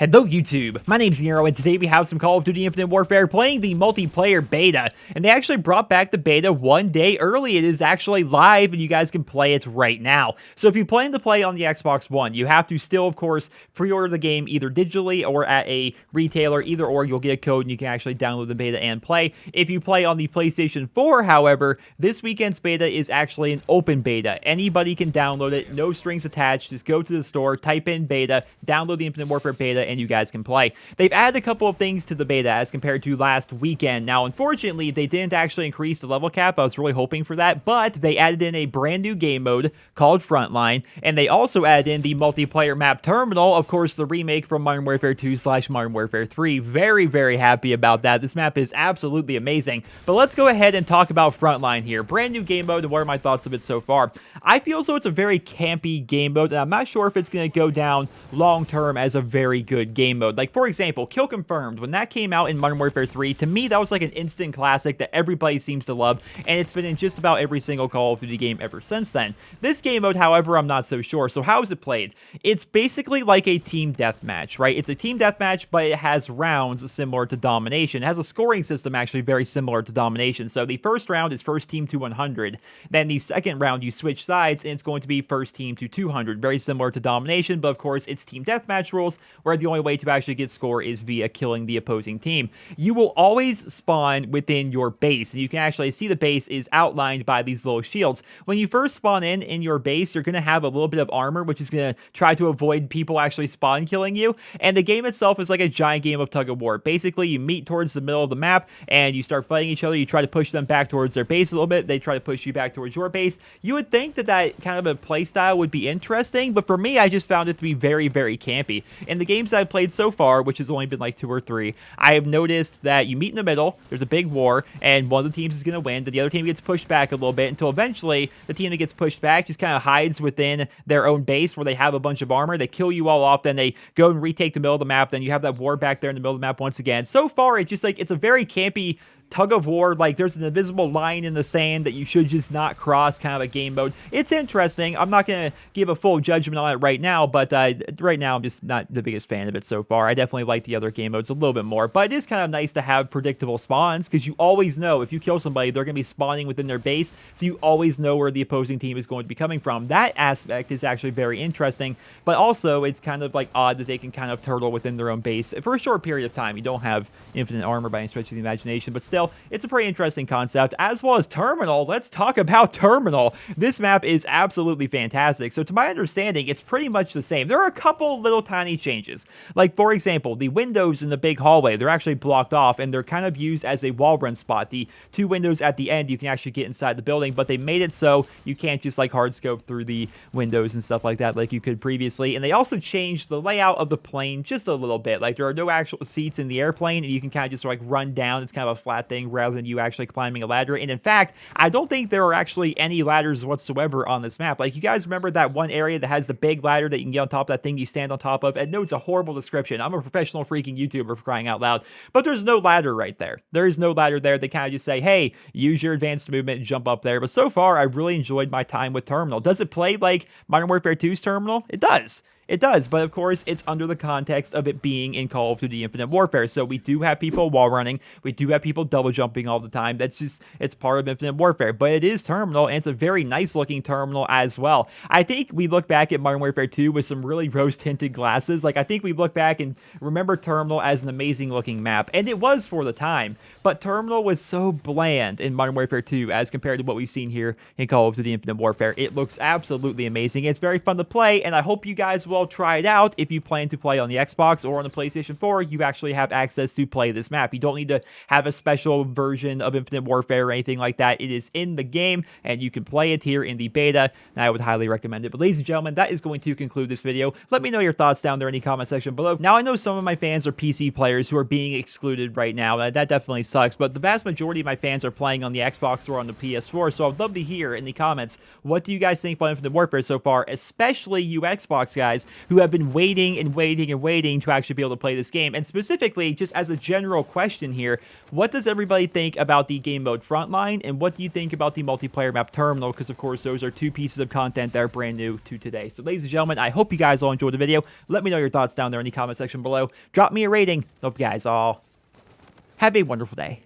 Hello YouTube, my name's Nero, and today we have some Call of Duty Infinite Warfare playing the multiplayer beta, and they actually brought back the beta one day early. It is actually live, and you guys can play it right now. So if you plan to play on the Xbox One, you have to still, of course, pre-order the game either digitally or at a retailer. Either or, you'll get a code, and you can actually download the beta and play. If you play on the PlayStation 4, however, this weekend's beta is actually an open beta. Anybody can download it, no strings attached. Just go to the store, type in beta, download the Infinite Warfare beta, and you guys can play. They've added a couple of things to the beta as compared to last weekend. Now, unfortunately, they didn't actually increase the level cap. I was really hoping for that, but they added in a brand new game mode called Frontline, and they also added in the multiplayer map Terminal, of course, the remake from Modern Warfare 2/Modern Warfare 3. Very, very happy about that. This map is absolutely amazing. But let's go ahead and talk about Frontline here. Brand new game mode, and what are my thoughts of it so far? I feel so it's a very campy game mode, and I'm not sure if it's going to go down long-term as a very good game mode. Like, for example, Kill Confirmed, when that came out in Modern Warfare 3, to me, that was like an instant classic that everybody seems to love, and it's been in just about every single Call of Duty game ever since then. This game mode, however, I'm not so sure. So how is it played? It's basically like a team deathmatch, right? It's a team deathmatch, but it has rounds similar to Domination. It has a scoring system actually very similar to Domination. So the first round is first team to 100. Then the second round, you switch sides, and it's going to be first team to 200. Very similar to Domination, but of course, it's team deathmatch rules, where the only way to actually get score is via killing the opposing team. You will always spawn within your base, and you can actually see the base is outlined by these little shields. When you first spawn in your base, you're going to have a little bit of armor, which is going to try to avoid people actually spawn killing you, and the game itself is like a giant game of tug of war. Basically, you meet towards the middle of the map, and you start fighting each other. You try to push them back towards their base a little bit. They try to push you back towards your base. You would think that that kind of a play style would be interesting, but for me, I just found it to be very, very campy. In the games I've played so far, which has only been like 2 or 3, I have noticed that you meet in the middle, there's a big war, and one of the teams is going to win, then the other team gets pushed back a little bit until eventually the team that gets pushed back just kind of hides within their own base where they have a bunch of armor. They kill you all off, then they go and retake the middle of the map, then you have that war back there in the middle of the map once again. So far, it's just like, it's a very campy tug of war. Like, there's an invisible line in the sand that you should just not cross, kind of a game mode. It's interesting. I'm not going to give a full judgment on it right now, but right now I'm just not the biggest fan of it so far. I definitely like the other game modes a little bit more, but it is kind of nice to have predictable spawns, because you always know if you kill somebody, they're going to be spawning within their base, so you always know where the opposing team is going to be coming from. That aspect is actually very interesting, but also it's kind of like odd that they can kind of turtle within their own base for a short period of time. You don't have infinite armor by any stretch of the imagination, but still, it's a pretty interesting concept. As well as Terminal, let's talk about Terminal. This map is absolutely fantastic. So to my understanding, it's pretty much the same. There are a couple little tiny changes. Like, for example, the windows in the big hallway, they're actually blocked off, and they're kind of used as a wall run spot. The 2 windows at the end, you can actually get inside the building, but they made it so you can't just like hard scope through the windows and stuff like that like you could previously. And they also changed the layout of the plane just a little bit. Like, there are no actual seats in the airplane, and you can kind of just like run down. It's kind of a flat thing rather than you actually climbing a ladder. And in fact, I don't think there are actually any ladders whatsoever on this map. Like, you guys remember that one area that has the big ladder that you can get on top of, that thing you stand on top of? And no, it's a horrible description. I'm a professional freaking YouTuber, for crying out loud. But there's no ladder right there. There is no ladder there. They kind of just say, hey, use your advanced movement and jump up there. But so far, I really enjoyed my time with Terminal. Does it play like Modern Warfare 2's Terminal? It does. It does, but of course, it's under the context of it being in Call of Duty Infinite Warfare. So we do have people wall running. We do have people double jumping all the time. That's just, it's part of Infinite Warfare. But it is Terminal, and it's a very nice looking Terminal as well. I think we look back at Modern Warfare 2 with some really rose-tinted glasses. Like, I think we look back and remember Terminal as an amazing looking map, and it was for the time. But Terminal was so bland in Modern Warfare 2 as compared to what we've seen here in Call of Duty Infinite Warfare. It looks absolutely amazing. It's very fun to play, and I hope you guys will try it out. If you plan to play on the Xbox or on the PlayStation 4, you actually have access to play this map. You don't need to have a special version of Infinite Warfare or anything like that. It is in the game, and you can play it here in the beta, and I would highly recommend it. But ladies and gentlemen, that is going to conclude this video. Let me know your thoughts down there in the comment section below. Now, I know some of my fans are PC players who are being excluded right now. That definitely sucks, but the vast majority of my fans are playing on the Xbox or on the PS4, so I'd love to hear in the comments, what do you guys think about Infinite Warfare so far, especially you Xbox guys? who have been waiting and waiting and waiting to actually be able to play this game. And specifically, just as a general question here, what does everybody think about the game mode Frontline, and what do you think about the multiplayer map Terminal? Because, of course, those are two pieces of content that are brand new to today. So, ladies and gentlemen, I hope you guys all enjoyed the video. Let me know your thoughts down there in the comment section below. Drop me a rating. Hope you guys all have a wonderful day.